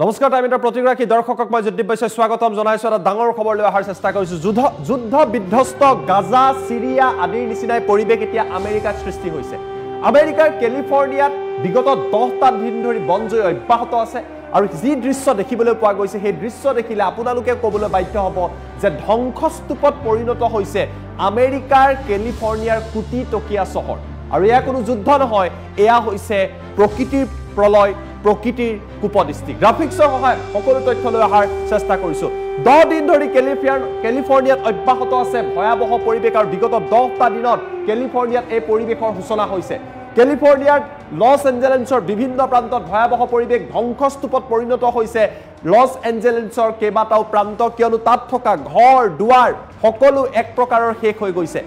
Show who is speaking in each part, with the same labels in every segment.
Speaker 1: নমস্কাৰ টাইমিটাৰ প্ৰতিগৰাকী দৰ্শকক মই জ্যোতিপ বৈশ্যই স্বাগতম জনাইছো এটা ডাঙৰ খবৰ লৈ অহাৰ চেষ্টা কৰিছো যুদ্ধ বিধ্বস্ত গাজা সিৰিয়া আদিৰ নিচিনাই পৰিৱেশ এতিয়া আমেৰিকাত সৃষ্টি হৈছে আমেৰিকাৰ কেলিফৰ্ণিয়াত বিগত 10টা দিন ধৰি বনজুই অব্যাহত আছে আৰু যি দৃশ্য দেখিবলৈ পোৱা গৈছে সেই দৃশ্য দেখিলে আপোনালোকে ক'বলৈ বাধ্য হ'ব যে ধ্বংসস্তূপত পৰিণত হৈছে আমেৰিকাৰ কেলিফৰ্ণিয়াৰ কোটি টকীয়া চহৰ আৰু এয়া কোনো যুদ্ধ নহয় এয়া হৈছে প্ৰকৃতিৰ প্ৰলয় প্ৰকৃতিৰ কুপদৃষ্টি গ্ৰাফিক্সৰ সহায়ত সকলো তথ্য লৈ অহাৰ চেষ্টা কৰিছো 10 দিন ধৰি কেলিফৰ্ণিয়াত অব্যাহত আছে ভয়াবহ পৰিৱেশ আৰু বিগত 10টা দিনত কেলিফৰ্ণিয়াত এই পৰিৱেশৰ সূচনা হৈছে কেলিফৰ্ণিয়াৰ লছ এঞ্জেলেছৰ বিভিন্ন প্ৰান্তত ভয়াবহ পৰিৱেশ ধ্বংসস্তূপত পৰিণত হৈছে লছ এঞ্জেলেছৰ কেইবাটাও প্ৰান্ত কিয়নো তাত থকা ঘৰ দুৱাৰ সকলো এক প্ৰকাৰৰ শেষ হৈ গৈছে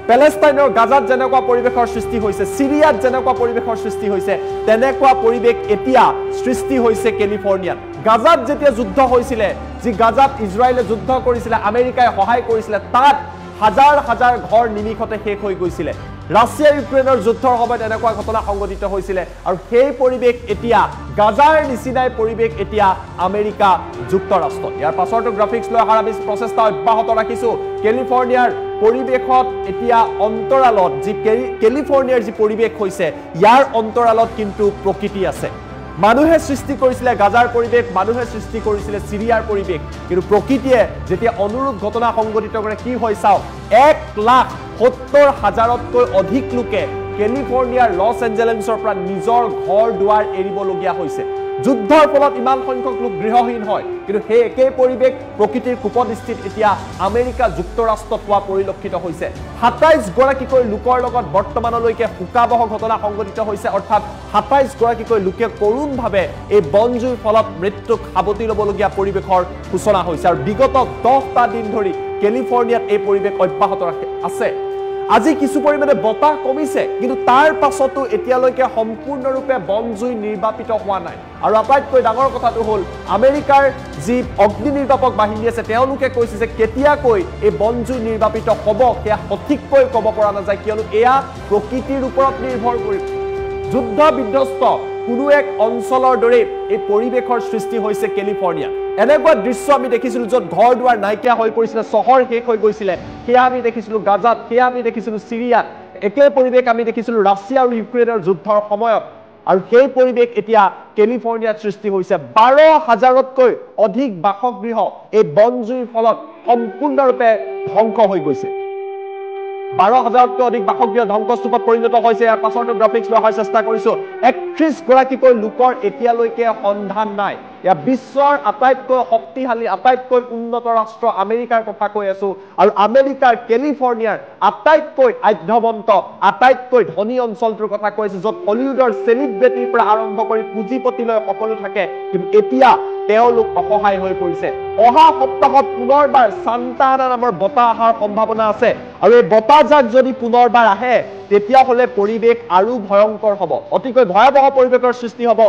Speaker 1: পেলেষ্টাইনৰ গাজাত যেনেকুৱা পৰিৱেশৰ সৃষ্টি হৈছে সিৰিয়াত যেনেকুৱা পৰিৱেশৰ সৃষ্টি হৈছে তেনেকুৱা পৰিৱেশ এতিয়া সৃষ্টি হৈছে কেলিফৰ্ণিয়াত গাজাত যেতিয়া যুদ্ধ হৈছিল যি গাজাত ইজৰাইলে যুদ্ধ কৰিছিল আমেৰিকাই সহায় কৰিছিল তাত হাজাৰ হাজাৰ ঘৰ নিমিষতে শেষ হৈ গৈছিল ৰাছিয়া ইউক্ৰেইনৰ যুদ্ধৰ সময়ত এনেকুৱা ঘটনা সংঘটিত হৈছিল আৰু সেই পৰিৱেশ এতিয়া গাজাৰ নিচিনাই পৰিৱেশ এতিয়া আমেৰিকা যুক্তৰাষ্ট্ৰ ইয়াৰ পাছৰটো গ্ৰাফিক্স লৈ অহাৰ আমি প্ৰচেষ্টা অব্যাহত ৰাখিছো কেলিফৰ্ণিয়াৰ পৰিৱেশত এতিয়া অন্তৰালত যি কেলিফৰ্ণিয়াৰ যি পৰিৱেশ হৈছে ইয়াৰ অন্তৰালত কিন্তু প্ৰকৃতি আছে মানুহে সৃষ্টি কৰিছিল গাজাৰ পৰিৱেশ মানুহে সৃষ্টি কৰিছিল সিৰিয়াৰ পৰিৱেশ কিন্তু প্ৰকৃতিয়ে যেতিয়া অনুৰূপ ঘটনা সংঘটিত কৰে কি হয় চাও 1,70,000তকৈ অধিক লোকে কেলিফৰ্ণিয়াৰ লছ এঞ্জেলেছৰ পৰা নিজৰ ঘৰ দুৱাৰ এৰিবলগীয়া হৈছে যুদ্ধৰ ফলত ইমান সংখ্যক লোক গৃহহীন হয় কিন্তু সেই একে পৰিৱেশ প্ৰকৃতিৰ কুপদৃষ্টিত এতিয়া আমেৰিকা যুক্তৰাষ্ট্ৰত হোৱা পৰিলক্ষিত হৈছে 27 গৰাকীকৈ লোকৰ লগত বৰ্তমানলৈকে হুকাবহ ঘটনা সংঘটিত হৈছে অৰ্থাৎ 27 গৰাকীকৈ লোকে কৰোণভাৱে এই বনজুইৰ ফলত মৃত্যুক সাৱটি ল'বলগীয়া পৰিৱেশৰ সূচনা হৈছে আৰু বিগত 10টা দিন ধৰি কেলিফৰ্ণিয়াত এই পৰিৱেশ অব্যাহত আছে আজি কিছু পৰিমাণে বতাহ কমিছে কিন্তু তাৰ পাছতো এতিয়ালৈকে সম্পূৰ্ণৰূপে বনজুই নিৰ্বাপিত হোৱা নাই আৰু আটাইতকৈ ডাঙৰ কথাটো হ'ল আমেৰিকাৰ যি অগ্নি নিৰ্বাপক বাহিনী আছে তেওঁলোকে কৈছে যে কেতিয়াকৈ এই বনজুই নিৰ্বাপিত হ'ব সেয়া সঠিককৈ ক'ব পৰা নাযায় কিয়নো এয়া প্ৰকৃতিৰ ওপৰত নিৰ্ভৰ কৰি যুদ্ধ বিধ্বস্ত কোনো এক অঞ্চলৰ দৰে এই পৰিৱেশৰ সৃষ্টি হৈছে কেলিফৰ্ণিয়াত এনেকুৱা দৃশ্য আমি দেখিছিলো য'ত ঘৰ দুৱাৰ নাইকিয়া হৈ পৰিছিল চহৰ শেষ হৈ গৈছিল সেয়া আমি দেখিছিলো গাজাত সেয়া আমি দেখিছিলো সিৰিয়াত একে পৰিৱেশ আমি দেখিছিলো ৰাছিয়া আৰু ইউক্ৰেইনৰ যুদ্ধৰ সময়ত আৰু সেই পৰিৱেশ এতিয়া কেলিফৰ্ণিয়াত সৃষ্টি হৈছে 12,000তকৈ অধিক বাসগৃহ এই বনজুইৰ ফলত সম্পূৰ্ণৰূপে ধ্বংস হৈ গৈছে 12,000তকৈ অধিক বাসগৃহ ধ্বংসস্তূপত পৰিণত হৈছে ইয়াৰ পাছৰটো গ্ৰাফিক্স লৈ অহাৰ চেষ্টা কৰিছো 31 গৰাকীকৈ লোকৰ এতিয়ালৈকে সন্ধান নাই ইয়া বিশ্বৰ আটাইতকৈ শক্তিশালী আটাইতকৈ উন্নত ৰাষ্ট্ৰ আমেৰিকাৰ কথা কৈ আছো আৰু আমেৰিকাৰ কেলিফৰ্ণিয়াৰ আটাইতকৈ আধ্যবন্ত আটাইতকৈ ধনী অঞ্চলটোৰ কথা কৈছে য'ত হলিউডৰ সেলিব্ৰিটিৰ পৰা আৰম্ভ কৰি পুঁজিপতিলৈ সকলো থাকে কিন্তু এতিয়া তেওঁলোক অসহায় হৈ পৰিছে অহা সপ্তাহত পুনৰবাৰ সান্তা আনা নামৰ বতাহ অহাৰ সম্ভাৱনা আছে আৰু এই বতাহজাক যদি পুনৰবাৰ আহে তেতিয়া হলে পৰিৱেশ আৰু ভয়ংকৰ হ'ব অতিকৈ ভয়াবহ পৰিৱেশৰ সৃষ্টি হ'ব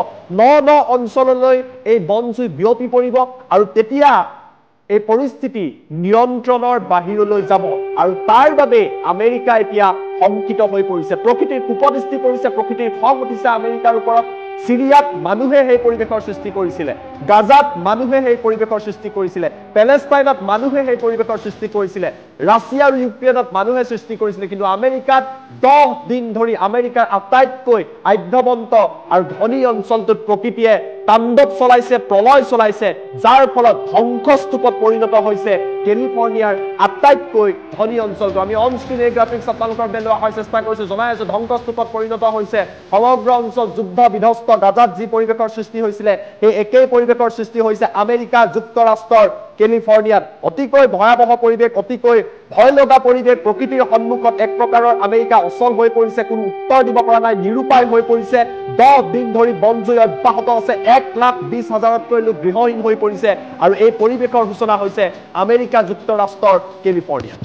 Speaker 1: ন অঞ্চললৈ এই বনজুই বিয়পি পৰিব আৰু তেতিয়া এই পৰিস্থিতি নিয়ন্ত্ৰণৰ বাহিৰলৈ যাব আৰু তাৰ বাবে আমেৰিকা এতিয়া শংকিত হৈ পৰিছে প্ৰকৃতিৰ কুপদৃষ্টি পৰিছে প্ৰকৃতিৰ খং উঠিছে আমেৰিকাৰ ওপৰত সিৰিয়াত মানুহে সেই পৰিৱেশৰ সৃষ্টি কৰিছিল গাজাত মানুহে সেই পৰিৱেশৰ সৃষ্টি কৰিছিল পেলেষ্টাইনত মানুহে সেই পৰিৱেশৰ সৃষ্টি কৰিছিল ৰাছিয়া আৰু ইউক্ৰেইনত মানুহে সৃষ্টি কৰিছিল কিন্তু আমেৰিকাত 10 দিন ধৰি আমেৰিকাৰ আটাইতকৈ আধ্যবন্ত আৰু ধনী অঞ্চলটোত প্ৰকৃতিয়ে তাণ্ডৱ চলাইছে প্ৰলয় চলাইছে যাৰ ফলত ধ্বংসস্তূপত পৰিণত হৈছে কেলিফৰ্ণিয়াৰ আটাইতকৈ ধনী অঞ্চলটো আমি অন স্ক্ৰীন এই গ্ৰাফিক্স আপোনালোকৰ বেল লোৱাৰ চেষ্টা কৰিছো জনাই আছো ধ্বংসস্তূপত পৰিণত হৈছে সমগ্ৰ অঞ্চল যুদ্ধ বিধ্বস্ত গাজাত যি পৰিৱেশৰ সৃষ্টি হৈছিল সেই একেই পৰিৱেশৰ সৃষ্টি হৈছে আমেৰিকা যুক্তৰাষ্ট্ৰৰ কেলিফৰ্ণিয়াত অতিকৈ ভয়াবহ পৰিৱেশ অতিকৈ ভয় লগা পৰিৱেশ প্ৰকৃতিৰ সন্মুখত এক প্ৰকাৰৰ আমেৰিকা অচল হৈ পৰিছে কোনো উত্তৰ দিব পৰা নাই নিৰুপায় হৈ পৰিছে 10 দিন ধৰি বনজুই অব্যাহত আছে 1,20,000তকৈ লোক গৃহহীন হৈ পৰিছে আৰু এই পৰিৱেশৰ সূচনা হৈছে আমেৰিকা যুক্তৰাষ্ট্ৰৰ কেলিফৰ্ণিয়াত